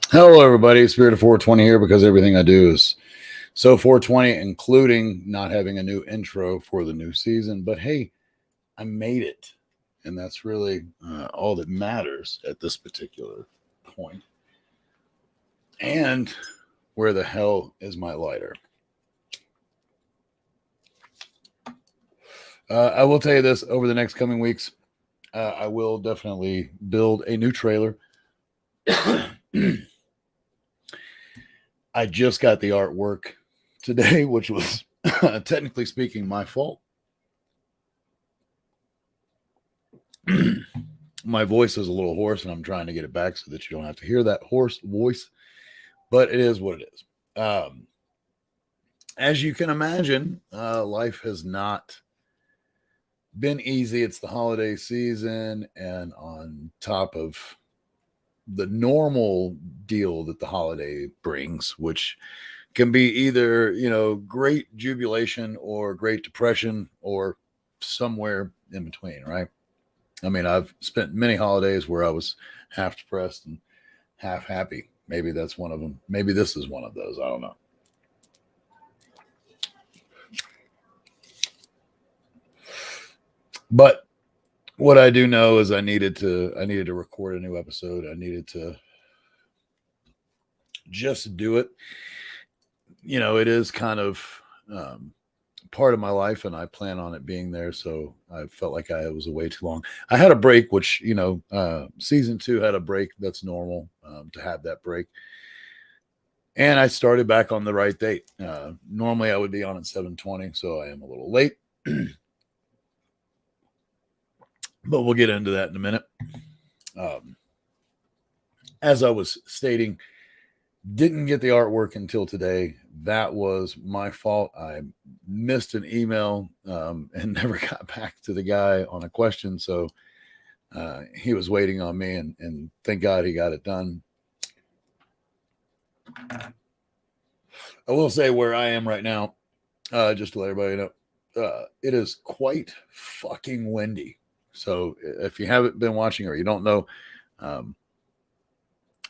Hello, everybody. Spirit of 420 here because everything I do is so 420, including not having a new intro for the new season. But hey, I made it. And that's really all that matters at this particular point. And where the hell is my lighter? I will tell you this, over the next coming weeks, I will definitely build a new trailer. I just got the artwork today, which was technically speaking my fault. My voice is a little hoarse and I'm trying to get it back so that you don't have to hear that hoarse voice, but it is what it is. As you can imagine, life has not been easy. It's the holiday season, and on top of the normal deal that the holiday brings, which can be either, great jubilation or great depression or somewhere in between, right? I mean, I've spent many holidays where I was half depressed and half happy. Maybe that's one of them. Maybe this is one of those. I don't know. But what I do know is I needed to record a new episode. I needed to just do it. It is kind of part of my life, and I plan on it being there. So I felt like I was away too long. I had a break, which, season 2 had a break. That's normal to have that break. And I started back on the right date. Normally I would be on at 7:20, so I am a little late. But we'll get into that in a minute. As I was stating, didn't get the artwork until today. That was my fault. I missed an email and never got back to the guy on a question. So he was waiting on me, and thank God he got it done. I will say where I am right now, just to let everybody know, it is quite fucking windy. So if you haven't been watching or you don't know, I'm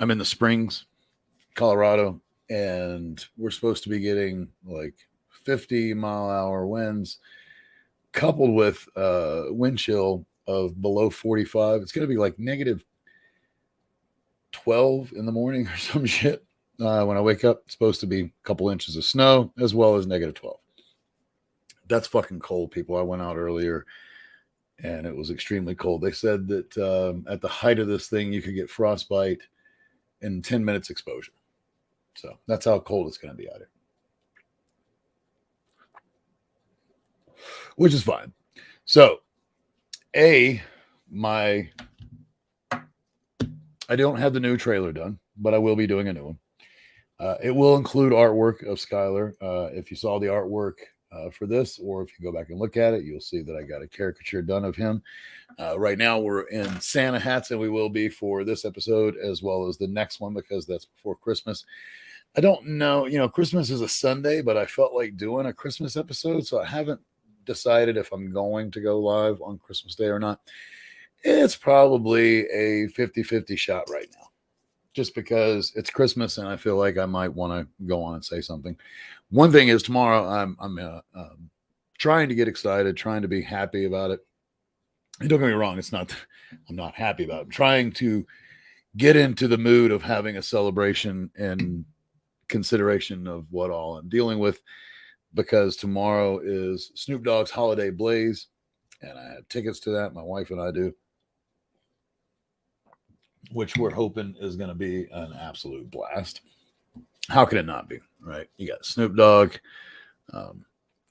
in the Springs, Colorado, and we're supposed to be getting like 50-mile-an-hour winds coupled with wind chill of below 45. It's going to be like negative 12 in the morning or some shit. When I wake up, it's supposed to be a couple inches of snow as well as negative 12. That's fucking cold, people. I went out earlier and it was extremely cold. They said that at the height of this thing, you could get frostbite in 10 minutes exposure. So that's how cold it's going to be out here. Which is fine. So, I don't have the new trailer done, but I will be doing a new one. It will include artwork of Skylar. If you saw the artwork for this, or if you go back and look at it, you'll see that I got a caricature done of him. Right now we're in Santa hats, and we will be for this episode as well as the next one because that's before Christmas. I don't know, Christmas is a Sunday, but I felt like doing a Christmas episode, so I haven't decided if I'm going to go live on Christmas Day or not. It's probably a 50-50 shot right now, just because it's Christmas and I feel like I might want to go on and say something. One thing is tomorrow I'm trying to get excited, trying to be happy about it. And don't get me wrong, I'm not happy about it. I'm trying to get into the mood of having a celebration and consideration of what all I'm dealing with, because tomorrow is Snoop Dogg's Holiday Blaze. and I have tickets to that. My wife and I do, which we're hoping is going to be an absolute blast. How can it not be, right? You got Snoop Dogg. Um,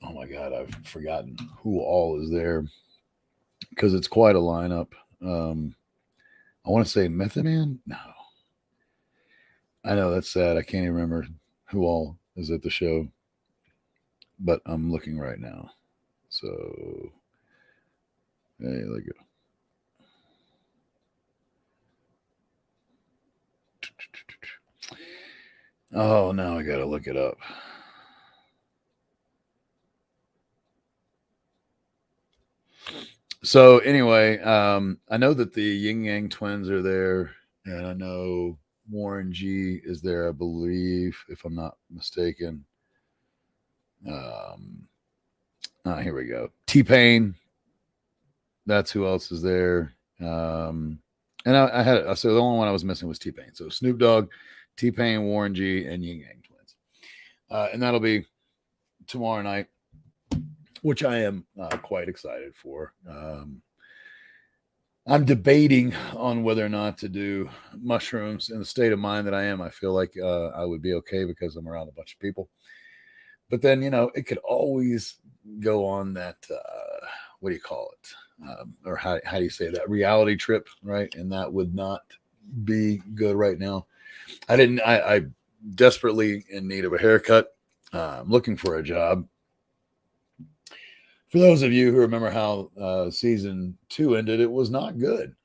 oh my God, I've forgotten who all is there because it's quite a lineup. Um, I want to say Method Man. No, I know that's sad. I can't even remember who all is at the show, but I'm looking right now. So, hey, there you go. Oh, now I got to look it up. So anyway, I know that the Yin Yang Twins are there, and I know Warren G is there, I believe, if I'm not mistaken. Um, Here we go. T Pain. That's who else is there. And I had so the only one I was missing was T Pain. So Snoop Dogg, T Pain, Warren G, and Yin Yang Twins, and that'll be tomorrow night, which I am quite excited for. I'm debating on whether or not to do mushrooms. In the state of mind that I am, I feel like I would be okay because I'm around a bunch of people. But then, it could always go on that, what do you call it? Or how do you say that? Reality trip, right? And that would not be good right now. I desperately in need of a haircut. I'm looking for a job. For those of you who remember how season 2 ended, it was not good.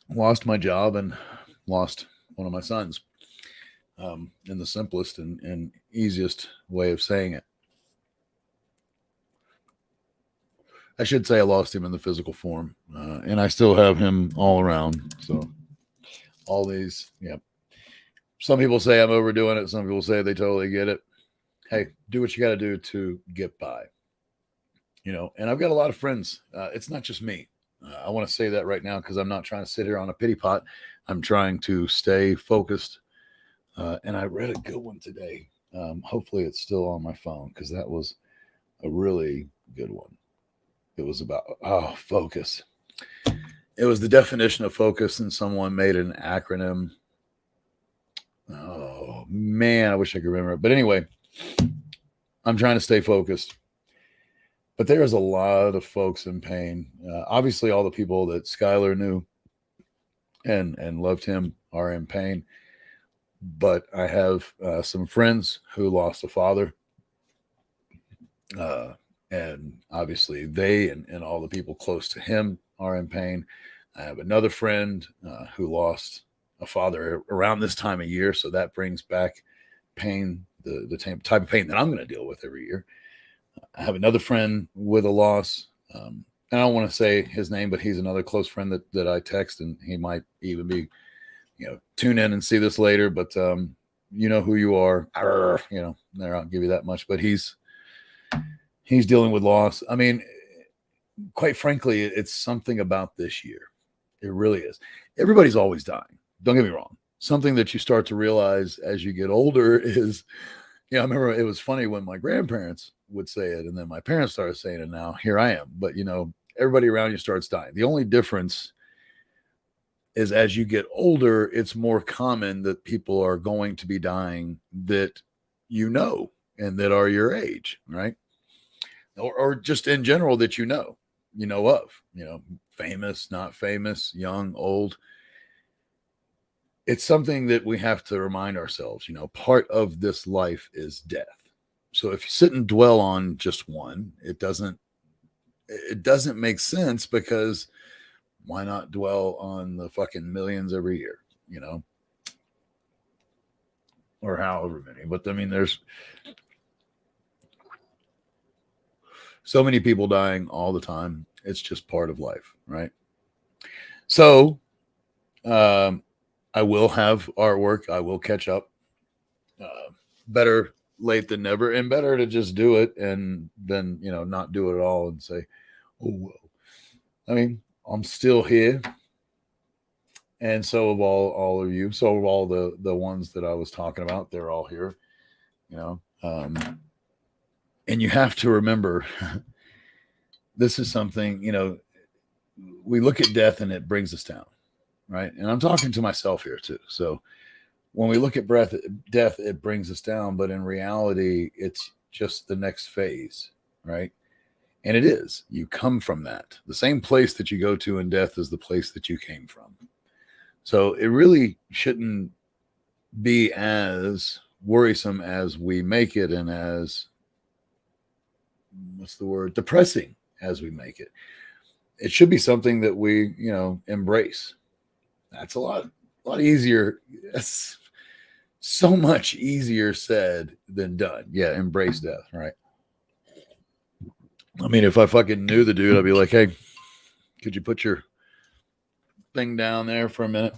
Lost my job and lost one of my sons, in the simplest and easiest way of saying it. I should say I lost him in the physical form, and I still have him all around. So all these, yeah. Some people say I'm overdoing it. Some people say they totally get it. Hey, do what you got to do to get by. And I've got a lot of friends. It's not just me. I want to say that right now because I'm not trying to sit here on a pity pot. I'm trying to stay focused. And I read a good one today. Hopefully it's still on my phone because that was a really good one. It was about, focus. It was the definition of focus, and someone made an acronym. Oh, man, I wish I could remember it. But anyway, I'm trying to stay focused. But there's a lot of folks in pain. Obviously, all the people that Skylar knew and loved him are in pain. But I have some friends who lost a father. And obviously, they and all the people close to him are in pain. I have another friend who lost a father around this time of year. So that brings back pain, the type of pain that I'm going to deal with every year. I have another friend with a loss. And I don't want to say his name, but he's another close friend that I text, and he might even be, tune in and see this later, but you know who you are. There, I'll give you that much, but he's dealing with loss. I mean, quite frankly, it's something about this year. It really is. Everybody's always dying. Don't get me wrong. Something that you start to realize as you get older is, I remember it was funny when my grandparents would say it, and then my parents started saying it. Now here I am. But everybody around you starts dying. The only difference is as you get older, it's more common that people are going to be dying that and that are your age, right? Or just in general that of, famous, not famous, young, old. It's something that we have to remind ourselves, part of this life is death. So if you sit and dwell on just one, it doesn't make sense, because why not dwell on the fucking millions every year, or however many? But I mean, there's so many people dying all the time. It's just part of life, right? So, I will have artwork. I will catch up. Better late than never, and better to just do it and then, not do it at all and say, oh, well. I mean, I'm still here. And so of all of you. So of all the ones that I was talking about, they're all here, and you have to remember this is something, we look at death and it brings us down, right? And I'm talking to myself here too. So when we look at death, it brings us down, but in reality, it's just the next phase, right? And it is. You come from that. The same place that you go to in death is the place that you came from. So it really shouldn't be as worrisome as we make it, and as, what's the word, depressing as we make it. It should be something that we, embrace. That's a lot easier. That's so much easier said than done. Yeah, embrace death, right? I mean, if I fucking knew the dude, I'd be like, hey, could you put your thing down there for a minute?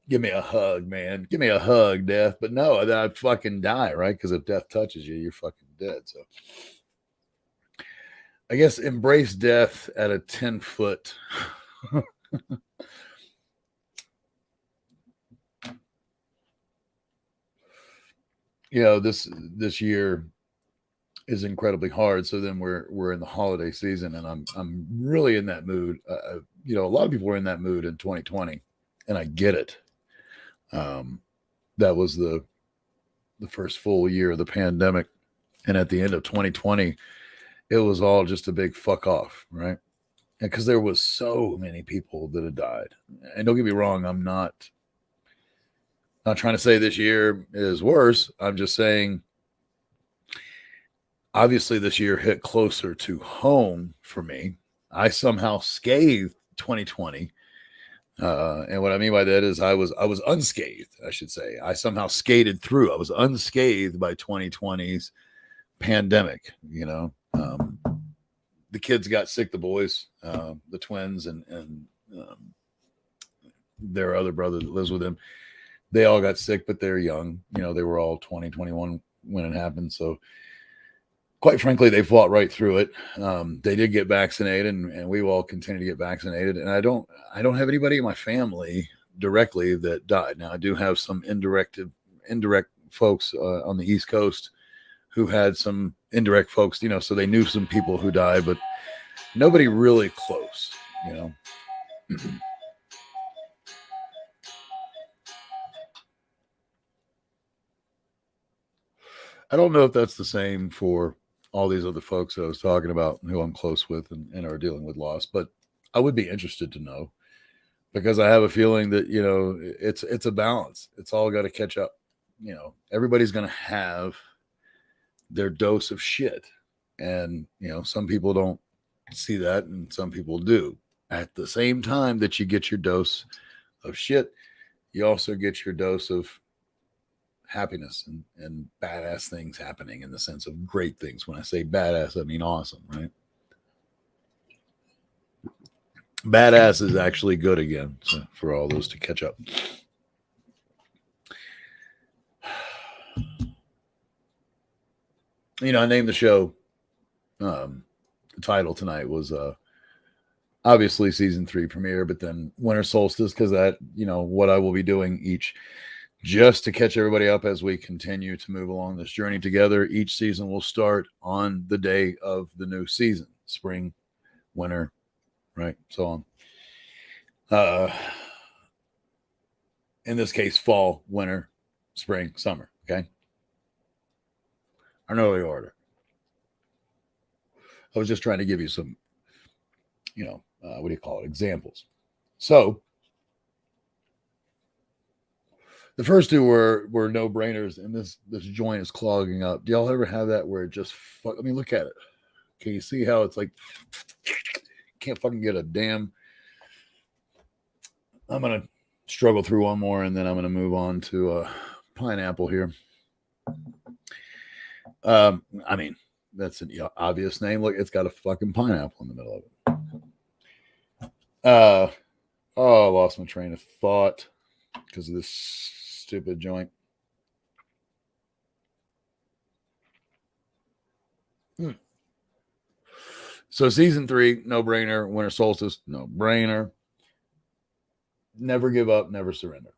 Give me a hug, man. Give me a hug, death. But no, I'd fucking die, right? Because if death touches you, you're fucking dead. So I guess embrace death at a 10-foot. This year is incredibly hard. So then we're in the holiday season, and I'm really in that mood. A lot of people were in that mood in 2020, and I get it. That was the first full year of the pandemic, and at the end of 2020, it was all just a big fuck off, right? Because there was so many people that had died. And don't get me wrong, I'm not trying to say this year is worse. I'm just saying, obviously, this year hit closer to home for me. I somehow scathed 2020. And what I mean by that is I was unscathed, I should say. I somehow skated through. I was unscathed by 2020's pandemic. The kids got sick, the boys, the twins, and their other brother that lives with them. They all got sick, but they're young. They were all 20, 21 when it happened. So quite frankly, they fought right through it. They did get vaccinated, and we all continue to get vaccinated. And I don't have anybody in my family directly that died. Now, I do have some indirect folks on the East Coast who had some indirect folks, so they knew some people who died, but nobody really close, I don't know if that's the same for all these other folks that I was talking about who I'm close with and are dealing with loss, but I would be interested to know, because I have a feeling that, it's a balance. It's all got to catch up. Everybody's going to have their dose of shit. And, some people don't see that, and some people do. At the same time that you get your dose of shit, you also get your dose of happiness and badass things happening, in the sense of great things. When I say badass, I mean awesome, right? Badass is actually good again, so for all those to catch up. I named the show, the title tonight was obviously season 3 premiere, but then Winter Solstice, because that, what I will be doing each, just to catch everybody up as we continue to move along this journey together. Each season will start on the day of the new season: spring, winter, right? So on. In this case, fall, winter, spring, summer. Okay. An early order. I was just trying to give you some, what do you call it? Examples. So the first two were no brainers, and this joint is clogging up. Do y'all ever have that where it just look at it. Can you see how it's like can't fucking get a damn? I'm gonna struggle through one more, and then I'm gonna move on to pineapple here. That's an obvious name. Look, it's got a fucking pineapple in the middle of it. I lost my train of thought because of this stupid joint. So season 3, no brainer. Winter Solstice, no brainer. Never give up, never surrender.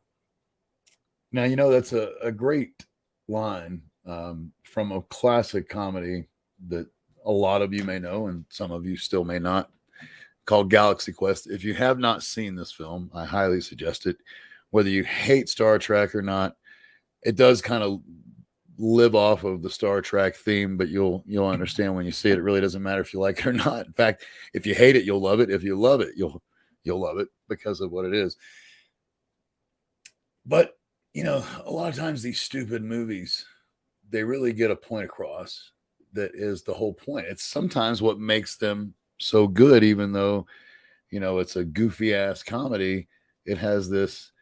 Now, that's a great line from a classic comedy that a lot of you may know, and some of you still may not. called Galaxy Quest. If you have not seen this film, I highly suggest it. Whether you hate Star Trek or not, it does kind of live off of the Star Trek theme, but you'll understand when you see it. It really doesn't matter if you like it or not. In fact, if you hate it, you'll love it. If you love it, you'll love it because of what it is. But a lot of times these stupid movies, they really get a point across that is the whole point. It's sometimes what makes them so good, even though it's a goofy ass comedy. It has this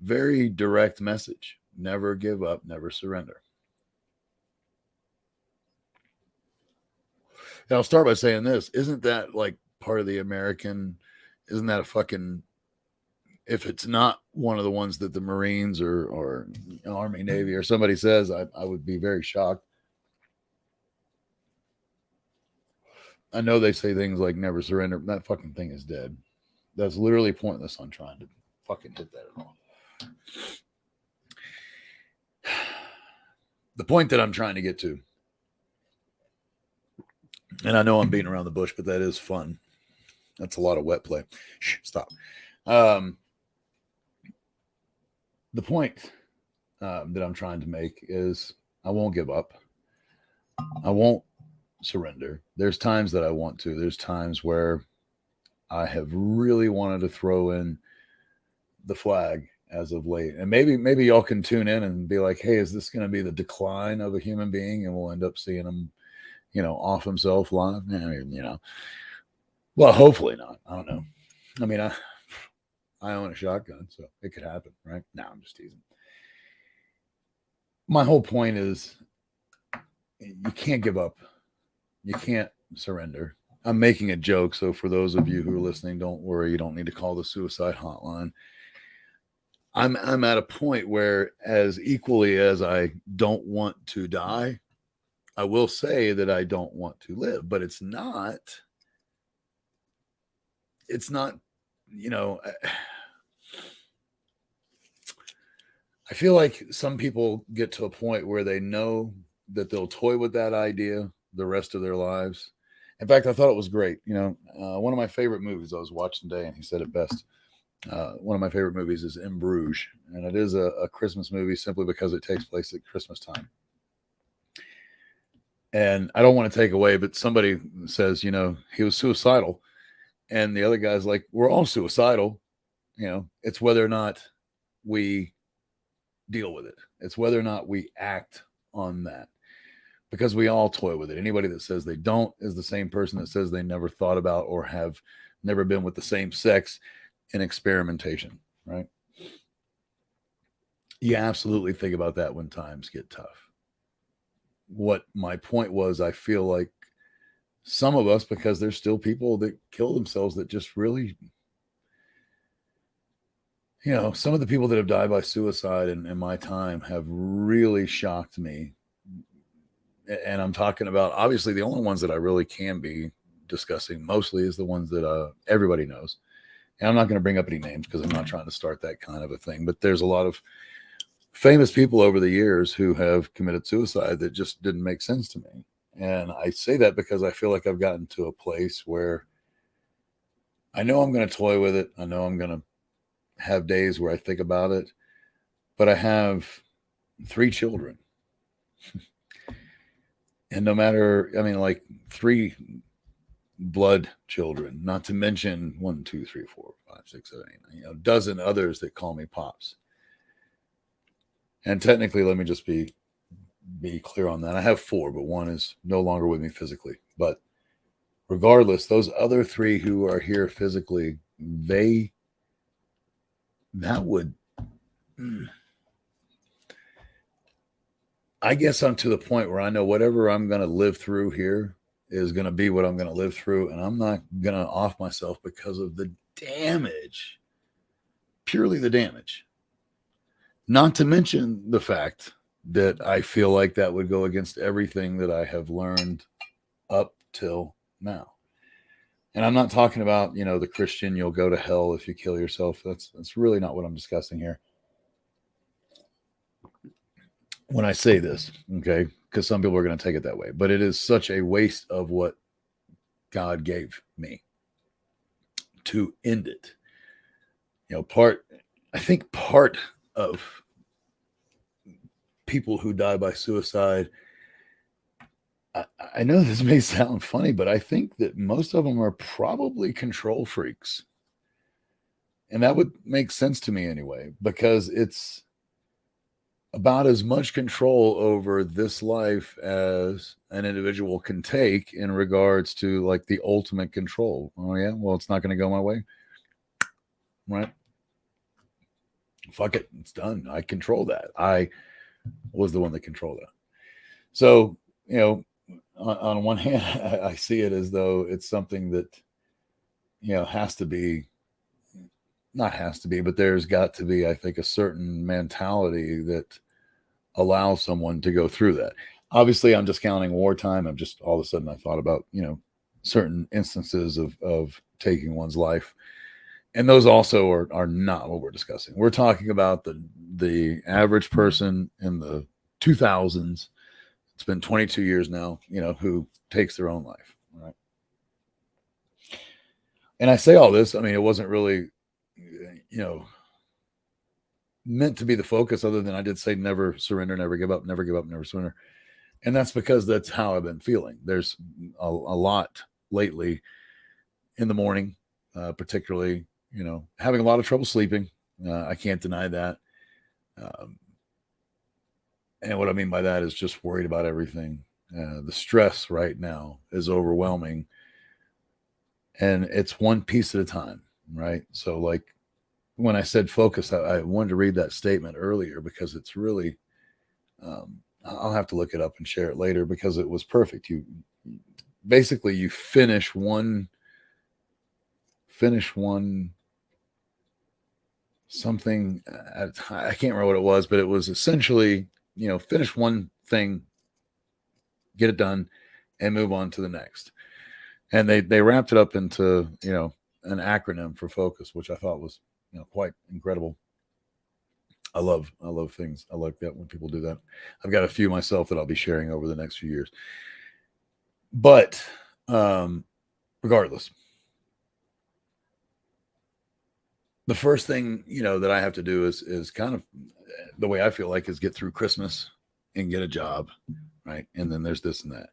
very direct message: never give up, never surrender. And I'll start by saying this: isn't that like part of the American? Isn't that a fucking? If it's not one of the ones that the Marines or Army, Navy, or somebody says, I would be very shocked. I know they say things like never surrender. That fucking thing is dead. That's literally pointless on trying to fucking hit that at all. The point that I'm trying to get to, and I know I'm beating around the bush, but that is fun. That's a lot of wet play. Shh, stop. The point that I'm trying to make is I won't give up. I won't surrender. There's times that I want to. There's times where I have really wanted to throw in the flag as of late. And maybe y'all can tune in and be like, hey, is this going to be the decline of a human being? And we'll end up seeing him, off himself live. Well, hopefully not. I don't know. I mean, I own a shotgun, so it could happen, right? No, I'm just teasing. My whole point is you can't give up. You can't surrender. I'm making a joke, so for those of you who are listening, don't worry. You don't need to call the suicide hotline. I'm at a point where, as equally as I don't want to die, I will say that I don't want to live. But it's not, I feel like some people get to a point where they know that they'll toy with that idea the rest of their lives. In fact, I thought it was great. One of my favorite movies I was watching today, and he said it best. One of my favorite movies is In Bruges, and it is a Christmas movie simply because it takes place at Christmas time. And I don't want to take away, but somebody says, he was suicidal. And the other guy's like, we're all suicidal. It's whether or not we deal with it. It's whether or not we act on that. Because we all toy with it. Anybody that says they don't is the same person that says they never thought about or have never been with the same sex in experimentation, right? You absolutely think about that when times get tough. What my point was, I feel like some of us, because there's still people that kill themselves that just really, some of the people that have died by suicide in my time have really shocked me. And I'm talking about, obviously, the only ones that I really can be discussing mostly is the ones that everybody knows. And I'm not going to bring up any names because I'm not trying to start that kind of a thing. But there's a lot of famous people over the years who have committed suicide that just didn't make sense to me. And I say that because I feel like I've gotten to a place where I know I'm going to toy with it. I know I'm going to have days where I think about it. But I have 3 children. And no matter, like 3 blood children, not to mention 1, 2, 3, 4, 5, 6, 7, 8, 9, a dozen others that call me pops. And technically, let me just be clear on that. I have 4, but 1 is no longer with me physically. But regardless, those other 3 who are here physically, I guess I'm to the point where I know whatever I'm going to live through here is going to be what I'm going to live through. And I'm not going to off myself because of the damage, purely the damage. Not to mention the fact that I feel like that would go against everything that I have learned up till now. And I'm not talking about, the Christian, you'll go to hell if you kill yourself. That's really not what I'm discussing here. When I say this, okay, because some people are going to take it that way, but it is such a waste of what God gave me. to end it. I think part of people who die by suicide, I know this may sound funny, but I think that most of them are probably control freaks. And that would make sense to me anyway, because it's about as much control over this life as an individual can take in regards to like the ultimate control. Oh, yeah, well, it's not going to go my way. Right? Fuck it. It's done. I control that. I was the one that controlled that. So, on one hand, I see it as though it's something that, has to be, not has to be, but there's got to be, I think, a certain mentality that allows someone to go through that. Obviously, I'm discounting wartime. I'm just all of a sudden I thought about, certain instances of taking one's life. And those also are not what we're discussing. We're talking about the average person in the 2000s. It's been 22 years now, who takes their own life. Right. And I say all this, I mean, it wasn't really, meant to be the focus, other than I did say never surrender, never give up, never give up, never surrender. And that's because that's how I've been feeling. There's a lot lately in the morning, particularly, having a lot of trouble sleeping. I can't deny that. And what I mean by that is just worried about everything. The stress right now is overwhelming. And it's one piece at a time, right? So, like, when I said focus, I wanted to read that statement earlier because it's really, I'll have to look it up and share it later because it was perfect. You finish one something at a time. I can't remember what it was, but it was essentially, finish one thing, get it done, and move on to the next. And they wrapped it up into, an acronym for focus, which I thought was, quite incredible. I love things. I like that when people do that. I've got a few myself that I'll be sharing over the next few years. But regardless, the first thing, that I have to do is kind of the way I feel like is get through Christmas and get a job, right? And then there's this and that.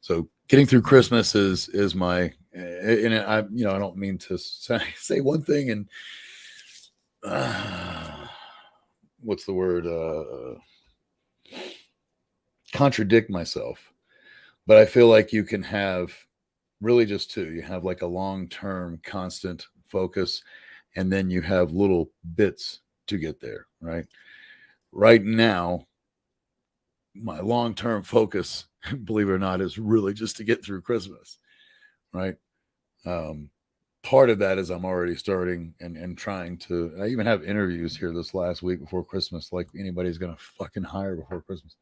So getting through Christmas is my, and I don't mean to say one thing and what's the word? Contradict myself. But I feel like you can have really just two. You have like a long-term constant focus, and then you have little bits to get there, right? Right now, my long-term focus, believe it or not, is really just to get through Christmas, right? Part of that is I'm already starting and trying to, I even have interviews here this last week before Christmas, like anybody's going to fucking hire before Christmas.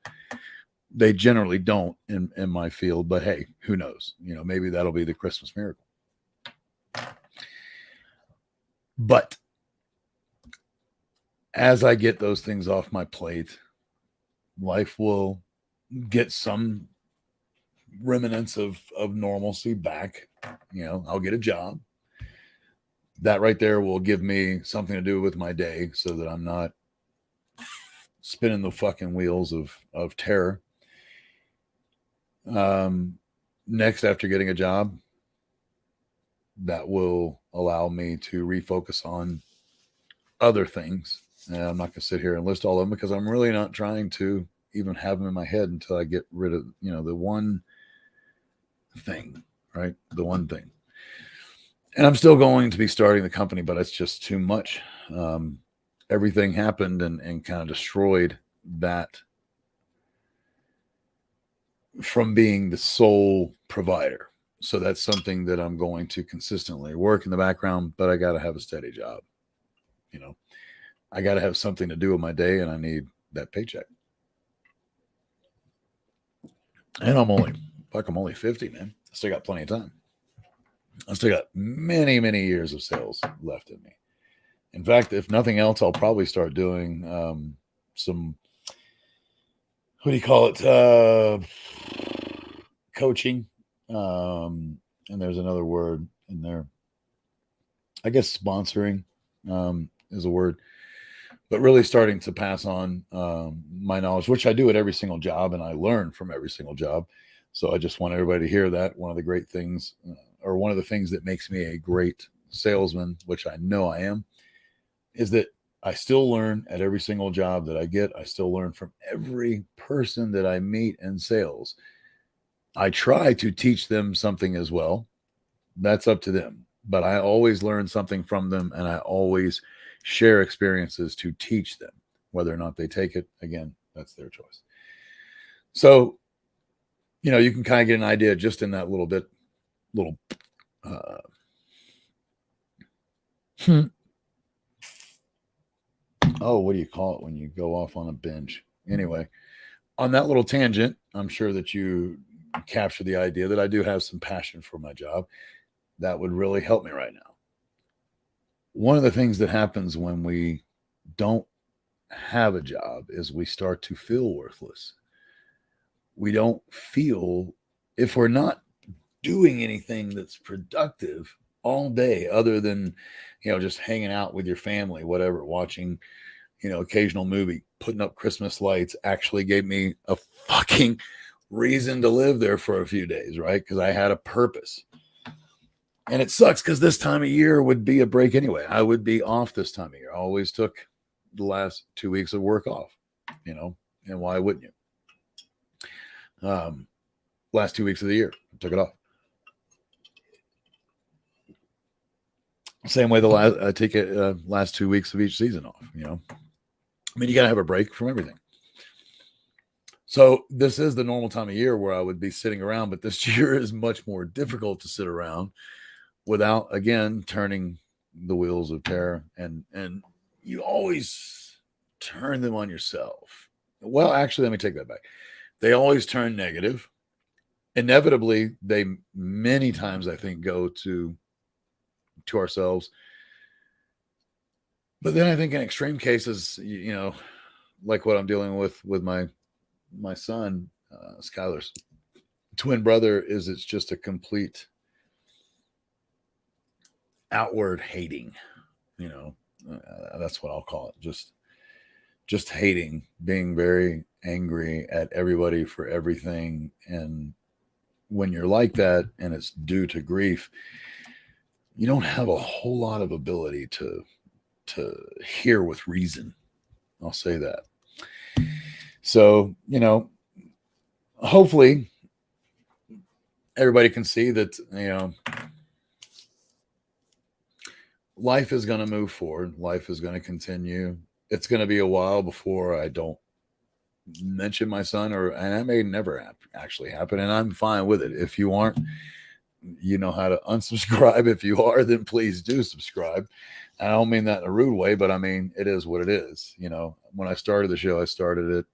They generally don't in my field, but hey, who knows? Maybe that'll be the Christmas miracle. But as I get those things off my plate, life will get some remnants of normalcy back. I'll get a job. That right there will give me something to do with my day so that I'm not spinning the fucking wheels of terror. Next, after getting a job, that will allow me to refocus on other things. And I'm not going to sit here and list all of them because I'm really not trying to even have them in my head until I get rid of, the one thing, right? The one thing. And I'm still going to be starting the company, but it's just too much. Everything happened and kind of destroyed that from being the sole provider. So that's something that I'm going to consistently work in the background, but I got to have a steady job. I got to have something to do with my day, and I need that paycheck. And I'm only 50, man. I still got plenty of time. I still got many, many years of sales left in me. In fact, if nothing else, I'll probably start doing some, what do you call it? Coaching. And there's another word in there. I guess sponsoring is a word, but really starting to pass on my knowledge, which I do at every single job, and I learn from every single job. So I just want everybody to hear that. One of the great things, or one of the things that makes me a great salesman, which I know I am, is that I still learn at every single job that I get. I still learn from every person that I meet in sales. I try to teach them something as well. That's up to them. But I always learn something from them, and I always share experiences to teach them. Whether or not they take it, again, that's their choice. So, you can kind of get an idea just in that little, uh, oh, what do you call it when you go off on a binge? Anyway, on that little tangent, I'm sure that you capture the idea that I do have some passion for my job. That would really help me right now. One of the things that happens when we don't have a job is we start to feel worthless. We don't feel, if we're not doing anything that's productive all day other than, just hanging out with your family, whatever, watching, occasional movie, putting up Christmas lights actually gave me a fucking reason to live there for a few days, right? Because I had a purpose. And it sucks because this time of year would be a break anyway. I would be off this time of year. I always took the last 2 weeks of work off, and why wouldn't you? Last 2 weeks of the year, I took it off. Same way I take it last 2 weeks of each season off. I mean, you gotta have a break from everything. So this is the normal time of year where I would be sitting around, but this year is much more difficult to sit around without, again, turning the wheels of terror. And you always turn them on yourself. Well, actually, let me take that back. They always turn negative. Inevitably, they many times, I think, go to ourselves. But then I think in extreme cases, like what I'm dealing with my son, Skylar's twin brother, it's just a complete outward hating. That's what I'll call it. Just hating, being very angry at everybody for everything. And when you're like that and it's due to grief, you don't have a whole lot of ability to hear with reason. I'll say that. So, hopefully everybody can see that, life is going to move forward. Life is going to continue. It's going to be a while before I don't mention my son, and that may never actually happen. And I'm fine with it. If you aren't, you know how to unsubscribe. If you are, then please do subscribe. I don't mean that in a rude way, but I mean, it is what it is. When I started the show, I started it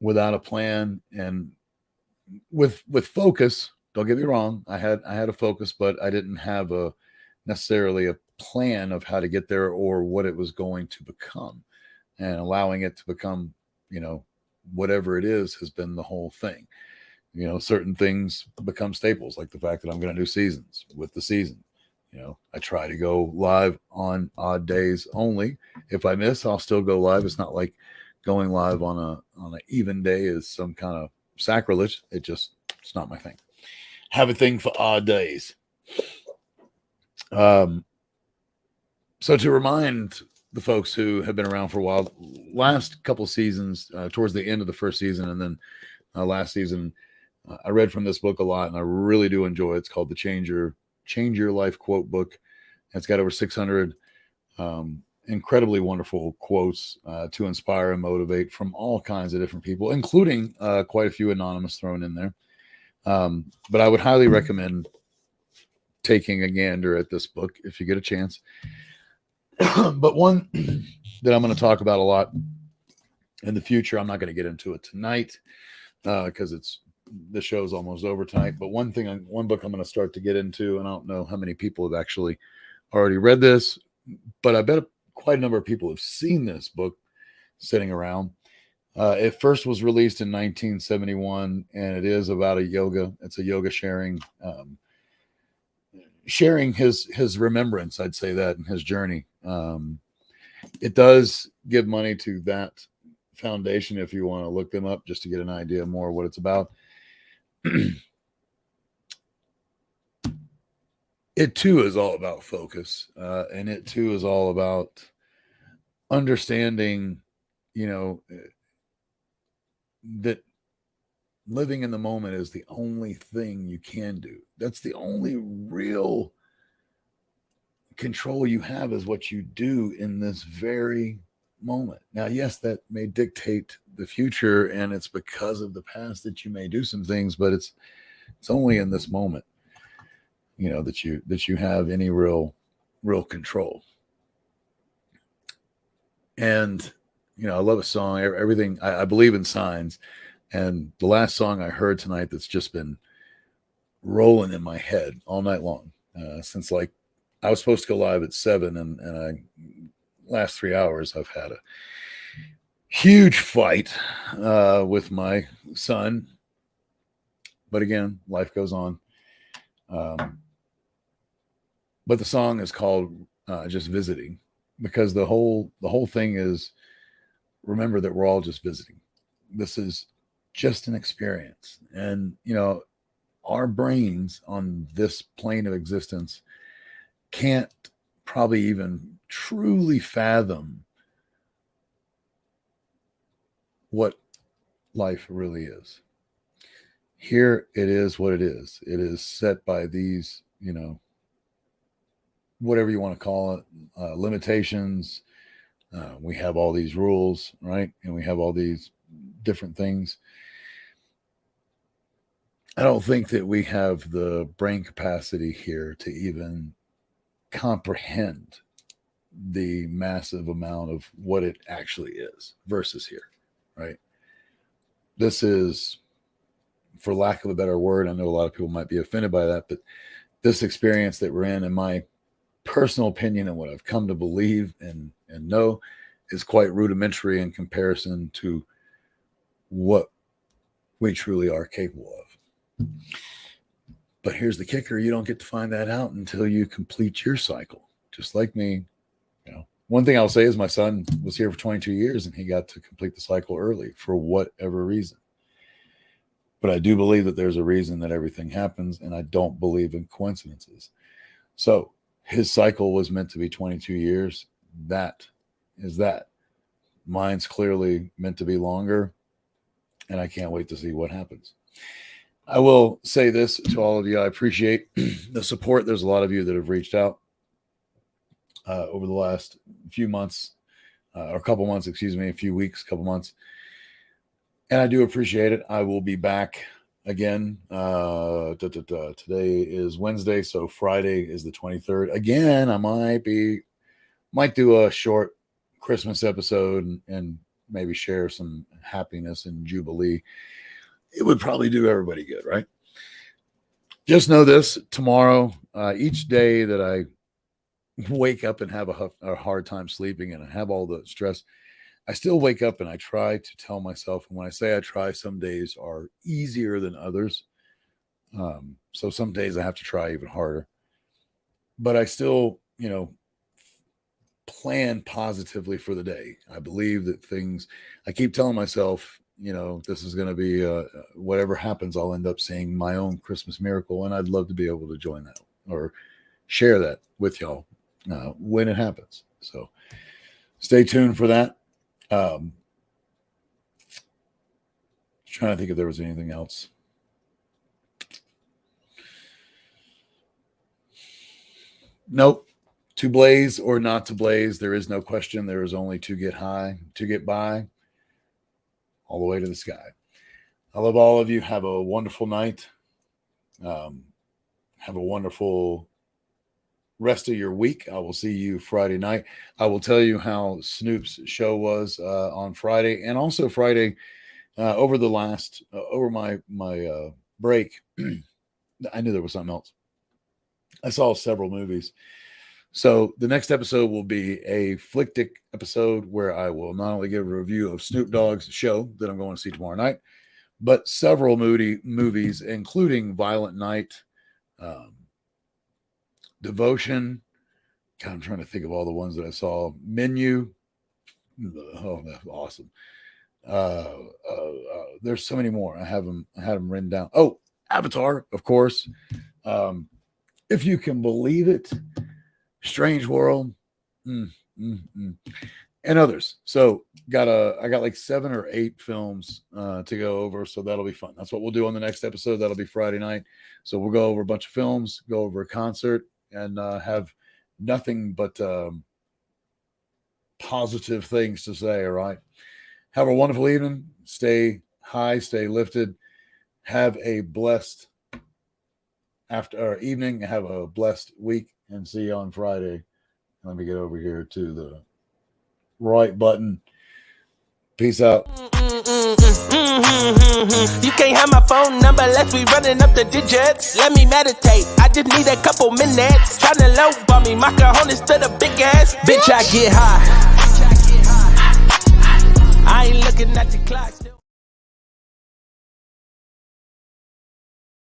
without a plan and with focus. Don't get me wrong. I had a focus, but I didn't have necessarily a plan of how to get there or what it was going to become. And allowing it to become, whatever it is has been the whole thing. Certain things become staples, like the fact that I'm going to do seasons with the season. I try to go live on odd days only. If I miss, I'll still go live. It's not like going live on an even day is some kind of sacrilege. It's not my thing. Have a thing for odd days. So to remind the folks who have been around for a while, last couple seasons, towards the end of the first season, and then last season, I read from this book a lot, and I really do enjoy it. It's called the Change Your Life Quote Book. It's got over 600 incredibly wonderful quotes to inspire and motivate from all kinds of different people, including quite a few anonymous thrown in there. But I would highly recommend taking a gander at this book if you get a chance. But one that I'm going to talk about a lot in the future, I'm not going to get into it tonight because the show's almost over tonight. But one book I'm going to start to get into, and I don't know how many people have actually already read this, but I bet quite a number of people have seen this book sitting around. It first was released in 1971, and it is about it's a yoga sharing sharing his remembrance, I'd say that, and his journey. It does give money to that foundation if you want to look them up just to get an idea more of what it's about. It too is all about focus, and it too is all about understanding, you know, that living in the moment is the only thing you can do. That's the only real control you have, is what you do in this very moment. Now, yes, that may dictate the future, and it's because of the past that you may do some things, but it's only in this moment, you know, that you have any real control. And you know, I love a song. Everything, I believe in signs, and the last song I heard tonight that's just been rolling in my head all night long, since like I was supposed to go live at 7, and I last 3 hours I've had a huge fight with my son. But again, life goes on. But the song is called "Just Visiting," because the whole thing is, remember that we're all just visiting. This is just an experience, and you know, our brains on this plane of existence can't probably even truly fathom what life really is. Here it is what it is. It is set by these, you know, whatever you want to call it, limitations. We have all these rules, right? And we have all these different things. I don't think that we have the brain capacity here to even comprehend the massive amount of what it actually is versus here, right? This is, for lack of a better word, I know a lot of people might be offended by that, but this experience that we're in my personal opinion and what I've come to believe and know, is quite rudimentary in comparison to what we truly are capable of. But here's the kicker: you don't get to find that out until you complete your cycle, just like me. You know, one thing I'll say is my son was here for 22 years and he got to complete the cycle early for whatever reason. But I do believe that there's a reason that everything happens, and I don't believe in coincidences. So his cycle was meant to be 22 years. That is that. Mine's clearly meant to be longer, and I can't wait to see what happens. I will say this to all of you: I appreciate the support. There's a lot of you that have reached out over the last few months, or a couple months, excuse me, a few weeks, couple months. And I do appreciate it. I will be back again. Today is Wednesday, so Friday is the 23rd. Again, I might do a short Christmas episode and maybe share some happiness and jubilee. It would probably do everybody good, right? Just know this: tomorrow, each day that I wake up and have a hard time sleeping and I have all the stress, I still wake up and I try to tell myself, and when I say I try, some days are easier than others. So some days I have to try even harder. But I still, you know, plan positively for the day. I believe that things, I keep telling myself, you know, this is going to be whatever happens, I'll end up seeing my own Christmas miracle. And I'd love to be able to join that or share that with y'all when it happens. So stay tuned for that. Trying to think if there was anything else. Nope. To blaze or not to blaze, there is no question. There is only to get high, to get by, all the way to the sky. I love all of you. Have a wonderful night. Have a wonderful rest of your week. I will see you Friday night. I will tell you how Snoop's show was on Friday, and also Friday over the last over my break. I knew there was something else. I saw several movies. So the next episode will be a Flick Dick episode where I will not only give a review of Snoop Dogg's show that I'm going to see tomorrow night, but several movies, including Violent Night, Devotion. God, I'm trying to think of all the ones that I saw. Menu. Oh, that's awesome. There's so many more. I had them written down. Oh, Avatar, of course. If you can believe it, Strange World, and others. So I got like 7 or 8 films to go over, so that'll be fun. That's what we'll do on the next episode. That'll be Friday night. So we'll go over a bunch of films, go over a concert, and have nothing but positive things to say. All right. Have a wonderful evening. Stay high, stay lifted. Have a blessed evening. Have a blessed week, and see you on Friday. Let me get over here to the right button. Peace out. You can't have my phone number unless we running up the digits. Let me meditate. I just need a couple minutes. Tryna low ball me, my cojones to the big ass. Bitch, I get high. I ain't looking at the clock.